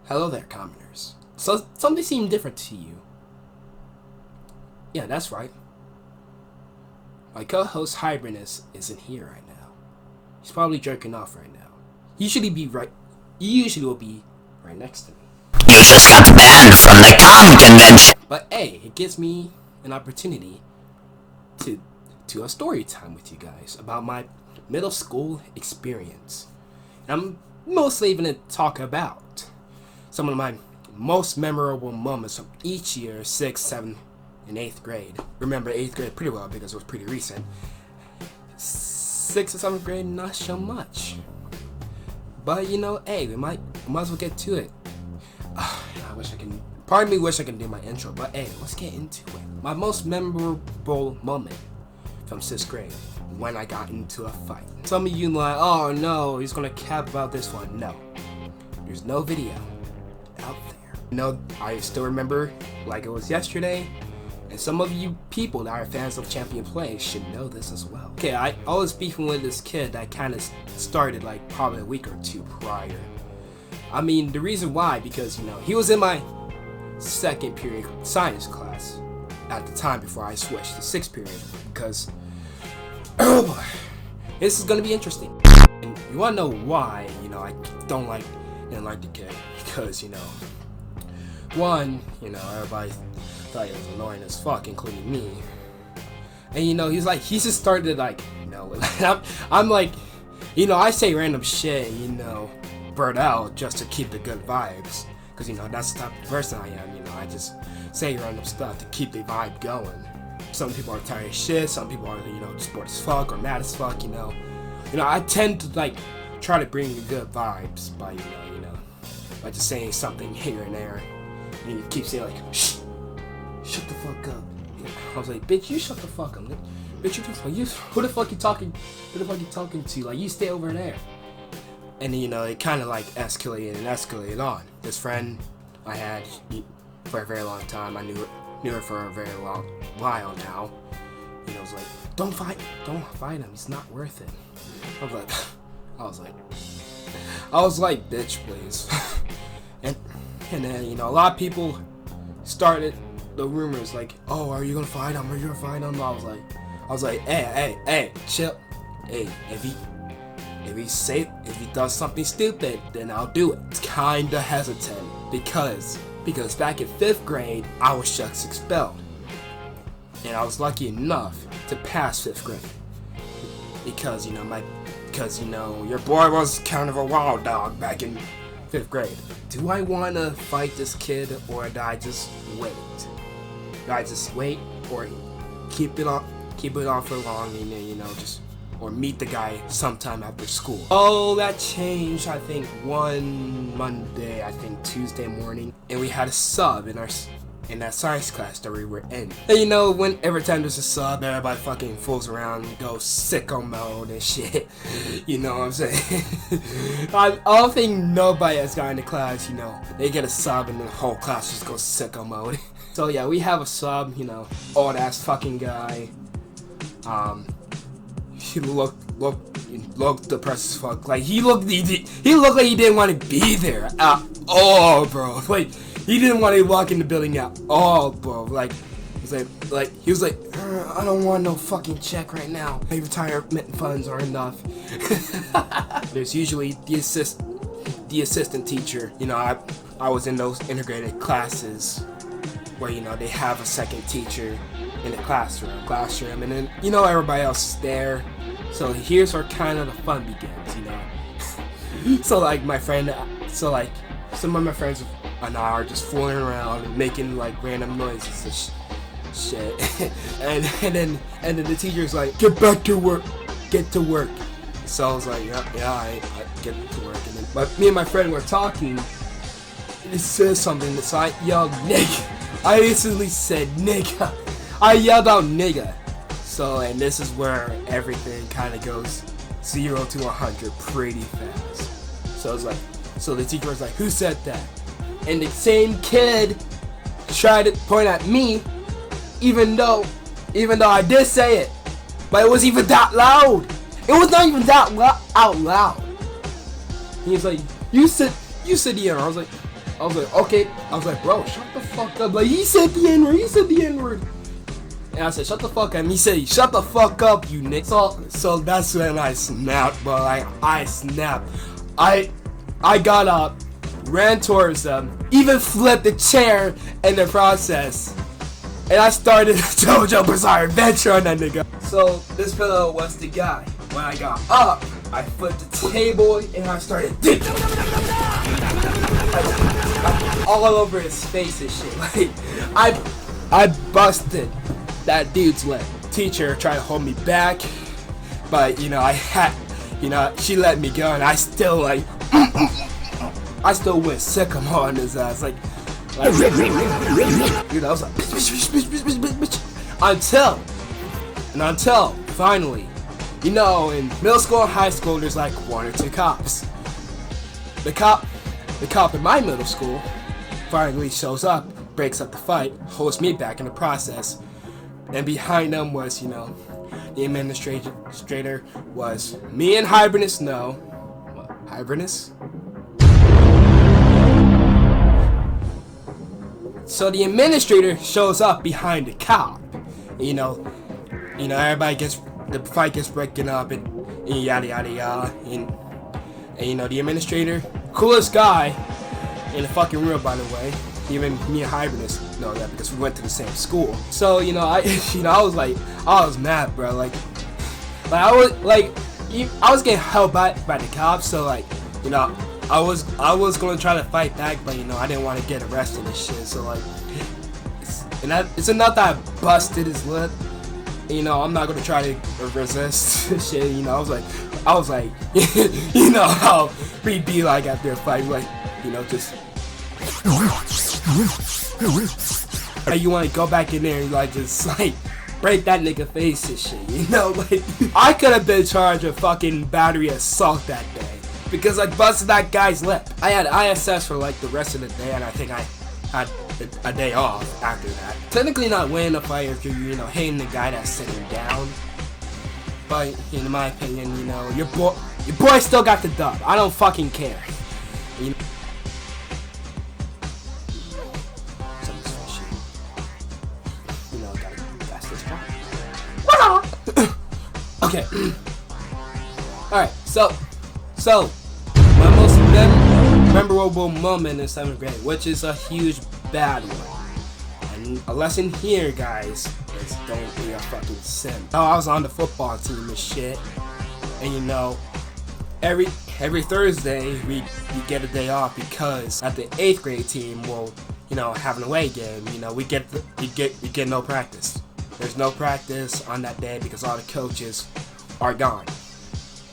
Hello there, commoners. So, something seemed different to you. Yeah, that's right. My co-host Hybrinus isn't here right now. He's probably jerking off right now. He usually will be right next to me. You just got banned from the con convention. But hey, it gives me an opportunity to do a story time with you guys about my middle school experience. I'm mostly going to talk about some of my most memorable moments from each year, 6th, 7th, and 8th grade. Remember 8th grade pretty well because it was pretty recent. 6th and 7th grade, not so much. But you know, hey, we might as well get to it. Part of me wish I could do my intro, but hey, let's get into it. My most memorable moment from 6th grade, when I got into a fight. Some of you like, oh no, he's gonna cap about this one. No, there's no video out there. You know, I still remember like it was yesterday, and some of you people that are fans of Champion Play should know this as well. Okay, I was beefing with this kid that kind of started like probably a week or two prior. I mean, the reason why, because you know, he was in my second period science class at the time before I switched to 6th period, because oh boy, this is gonna be interesting. And you wanna know why, you know, I didn't like the kid, because you know, one, you know, everybody thought he was annoying as fuck, including me. And you know, he just started like, you know, I'm like, you know, I say random shit, you know, burnt out just to keep the good vibes, because you know, that's the type of person I am. You know, I just say random stuff to keep the vibe going. Some people are tired of shit, some people are, you know, just bored as fuck or mad as fuck, you know. I tend to like try to bring the good vibes by you know, by just saying something here and there, and you keep saying like, shh, shut the fuck up. I was like, bitch, you shut the fuck up. Bitch, who the fuck you talking to? Like, you stay over there. And you know, it kind of like escalated on. This friend I had for a very long time, I knew her for a very long while now. You know, it was like, don't fight him. He's not worth it. I was like, bitch, please. and then you know, a lot of people started the rumors like, oh, are you gonna fight him? I was like, hey, chill. Hey, if he does something stupid, then I'll do it. It's kinda hesitant because back in 5th grade, I was just expelled, and I was lucky enough to pass 5th grade because you know, your boy was kind of a wild dog back in 5th grade. Do I want to fight this kid, or do I just wait? Or keep it on for long, and you know, or meet the guy sometime after school? Oh, that changed, I think, one Monday, Tuesday morning, and we had a sub in that science class that we were in. And you know, when every time there's a sub, everybody fucking fools around and goes sicko mode and shit. You know what I'm saying? I don't think nobody has gotten to class, you know, they get a sub and the whole class just goes sicko mode. So yeah, we have a sub, you know, old ass fucking guy. He looked depressed as fuck. Like he looked like he didn't want to be there at all, bro. Like he didn't want to walk in the building at all, bro. Like he was like, I don't want no fucking check right now. My retirement funds are enough. There's usually the assistant teacher. You know, I was in those integrated classes where, you know, they have a second teacher in the classroom, and then, you know, everybody else is there. So here's where kind of the fun begins, you know. So like some of my friends and I are just fooling around and making like random noises and shit. and then the teacher's like, get to work. So I was like, yeah, I get to work. And then me and my friend were talking, and it says something, so I yelled nigga. I instantly said nigga. I yelled out nigga. So, and this is where everything kind of goes 0 to 100 pretty fast. So it's like, so the teacher was like, who said that? And the same kid tried to point at me, even though I did say it, but it was even that loud. It was not even that out loud. He was like, you said yeah. I was like, I was like, okay. I was like, bro, shut the fuck up. Like, he said the N-word. He said the N-word. And I said, shut the fuck up. And he said, shut the fuck up, you nigga. So that's when I snapped, bro. Like, I snapped. I got up, ran towards them, even flipped the chair in the process. And I started JoJo Bizarre Adventure on that nigga. So this fellow was the guy. When I got up, I flipped the table and I started dipping all over his face and shit. Like, I busted that dude's lip. Teacher tried to hold me back, but she let me go, and I still like, I still went sycamore on his ass, like I was like, until finally, in middle school and high school, there's like 1 or 2 cops. The cop in my middle school finally shows up, breaks up the fight, holds me back in the process, and behind them was, the administrator was me and Hibernus. No, Hibernus. So the administrator shows up behind the cop. Everybody the fight gets breaking up and yada yada yada. And the administrator, coolest guy in the fucking room, by the way. Even me and Hibernus know that because we went to the same school. So I was mad, bro. I was getting held back by the cops. So I was gonna try to fight back, but I didn't want to get arrested and shit. So it's enough that I busted his lip. I'm not gonna try to resist shit. I was like, how we be like after a fight, just. You want to go back in there and just break that nigga face and shit, I could have been charged with fucking battery assault that day because I busted that guy's lip. I had ISS for the rest of the day, and I think I had a day off after that. Technically not winning a fight if you're hitting the guy that's sitting down, but in my opinion, your boy still got the dub. I don't fucking care. Okay. Alright, so my most memorable moment in 7th grade, which is a huge bad one. And a lesson here, guys, is don't be a fucking simp. I was on the football team and shit. And every Thursday we get a day off because at the 8th grade team will have an away game. We get no practice. There's no practice on that day because all the coaches are gone.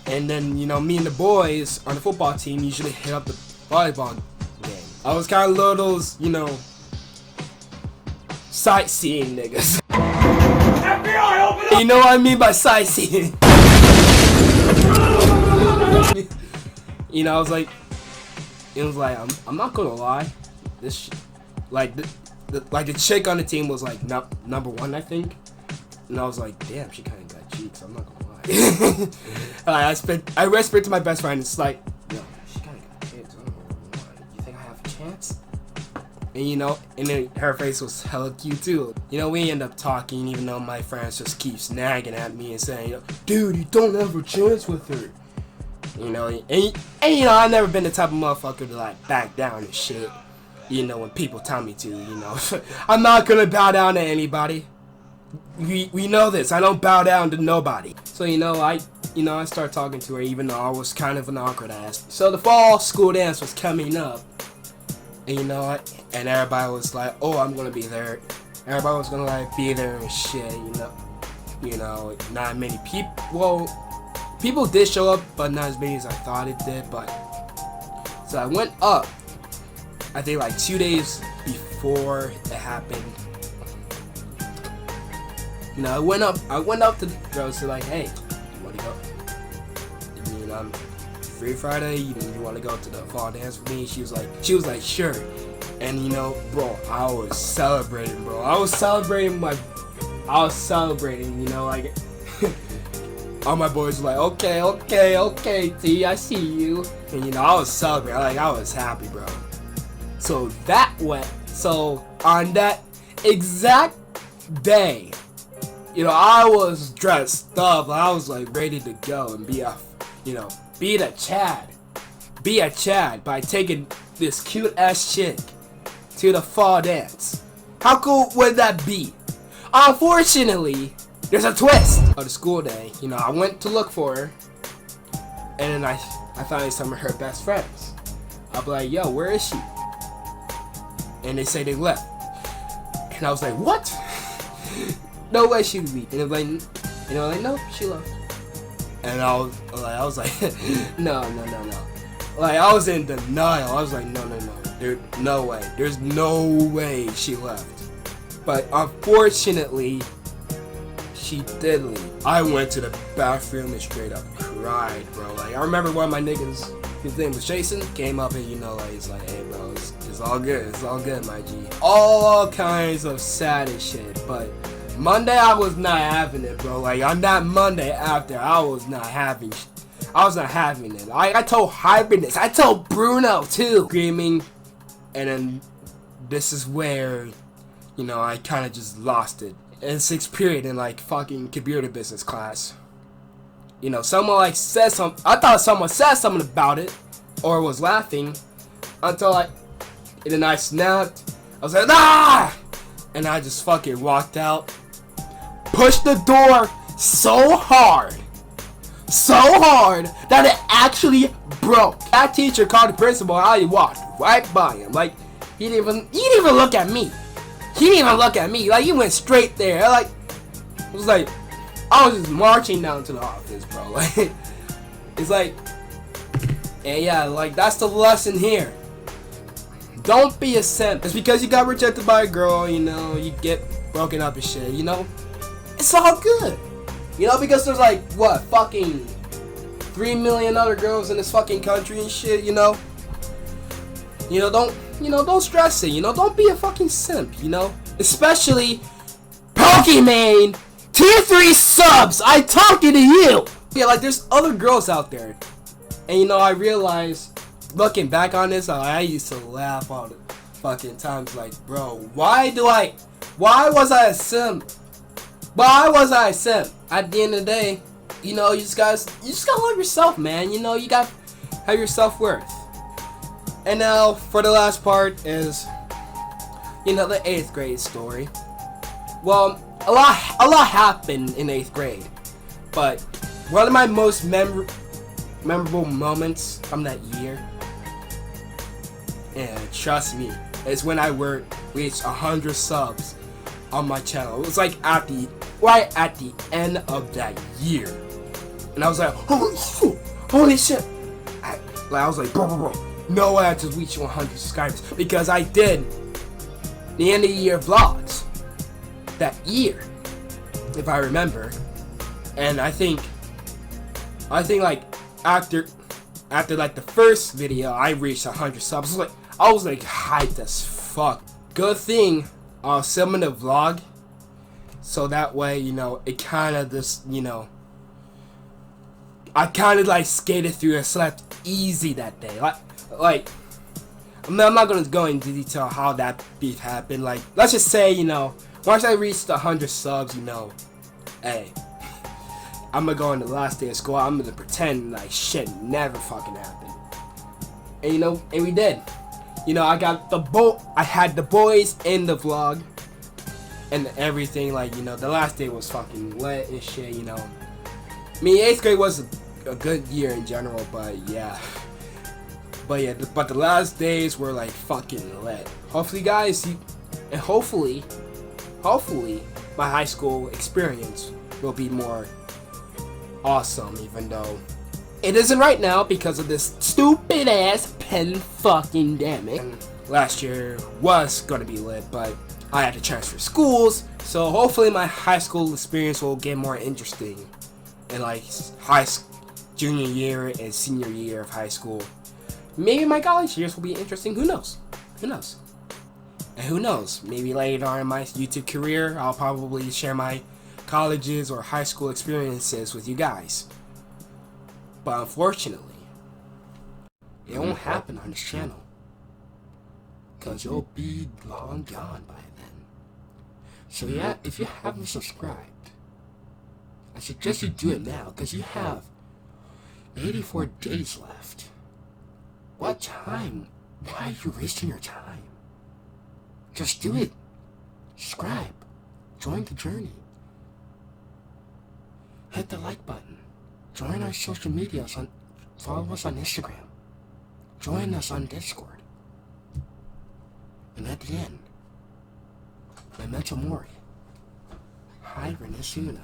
And then, me and the boys on the football team usually hit up the volleyball game. I was kind of those, sightseeing niggas. FBI, open up! You know what I mean by sightseeing? I was like, I'm not gonna lie, this the chick on the team was number 1, I think, and I was like, damn, she kind of got cheeks. I'm not gonna lie. I whispered to my best friend, it's like, yo, she kind of got cheeks. I don't know why. You think I have a chance? And then her face was hella cute too. We end up talking, even though my friends just keep snagging at me and saying, dude, you don't have a chance with her. I've never been the type of motherfucker to back down and shit. When people tell me to, I'm not gonna bow down to anybody. We know this. I don't bow down to nobody. So I started talking to her, even though I was kind of an awkward ass. So the fall school dance was coming up, and and everybody was like, oh, I'm gonna be there. Everybody was gonna be there and shit. Not many people. Well, people did show up, but not as many as I thought it did. But so I went up. I think 2 days before it happened. I went up to the girls to hey, you wanna go? I'm free Friday, you wanna go to the fall dance with me? She was like, sure. And bro, I was celebrating, all my boys were like, okay, T, I see you. And I was celebrating, I was happy, bro. So on that exact day, you know, I was dressed up. I was like ready to go and be a Chad by taking this cute ass chick to the fall dance. How cool would that be? Unfortunately, there's a twist. On the school day, you know, I went to look for her, and then I found some of her best friends. I'll be like, yo, where is she? And they say they left. And I was like, what? No way she would leave. And they're like, no, she left. And I was like, no. Like, I was in denial. I was like, no. There's no way. There's no way she left. But unfortunately, she did leave. I went to the bathroom and straight up cried, bro. Like, I remember one of my niggas, his name was Jason, came up and, you know, like, he's like, hey, bro, it's all good. It's all good, my G. All kinds of sad as shit. But Monday, I was not having it, bro. Like, on that Monday after, I was not having it. I told Hibernus, I told Bruno, too. Screaming. And then this is where, you know, I kind of just lost it. In 6th period in, like, fucking computer business class. You know, someone, like, said something. I thought someone said something about it. Or was laughing. Until, like, and then I snapped. I was like, ah! And I just fucking walked out. Pushed the door so hard that it actually broke. That teacher called the principal. I walked right by him. Like, he didn't even look at me. Like, he went straight there. Like, it was like, I was just marching down to the office, bro. Like, it's like, and yeah, like, that's the lesson here. Don't be a simp. It's because you got rejected by a girl, you know, you get broken up and shit, you know? It's all good. You know, because there's like, what, fucking 3 million other girls in this fucking country and shit, you know? Don't stress it, you know? Don't be a fucking simp, you know? Especially Pokemon Tier 3 subs! I'm talking to you! Yeah, like, there's other girls out there. And, you know, I realized, looking back on this, I used to laugh all the fucking times. Like, bro, why was I a simp? At the end of the day, you know, you just gotta love yourself, man. You know, you gotta have your self-worth. And now, for the last part is, you know, the 8th grade story. Well, a lot happened in 8th grade. But one of my most memorable moments from that year, and trust me, is when I reached 100 subs on my channel. It was like right at the end of that year. And I was like, holy shit. I was like, bro, no way I just reached 100 subscribers. Because I did the end of the year vlogs that year, if I remember. And I think like after like the first video, I reached 100 subs. I was like hyped as fuck. Good thing I was filming the vlog, so that way, you know, it kind of just, you know, I kind of like skated through and slept easy that day. Like, I'm not gonna go into detail how that beef happened. Like, let's just say, you know, once I reached 100 subs, you know, hey, I'm gonna go on the last day of school. I'm gonna pretend like shit never fucking happened. And you know, and we did. You know, I had the boys in the vlog and everything. Like, you know, the last day was fucking lit and shit. You know, I mean, 8th grade was a good year in general, but yeah. But the last days were like fucking lit. Hopefully, guys, and hopefully, my high school experience will be more awesome, even though it isn't right now because of this stupid ass pandemic. And last year was gonna be lit, but I had to transfer schools, so hopefully my high school experience will get more interesting in like junior year and senior year of high school. Maybe my college years will be interesting. Who knows? And who knows? Maybe later on in my YouTube career, I'll probably share my colleges or high school experiences with you guys. But unfortunately, it won't happen on this channel. Cause you'll be long gone by then. So yeah, if you haven't subscribed, I suggest you do it now, cause you have 84 days left. What time? Why are you wasting your time? Just do it. Subscribe. Join the journey. Hit the like button. Join our social medias. Follow us on Instagram. Join us on Discord. And at the end, Memento Mori. Hi, Renesuna.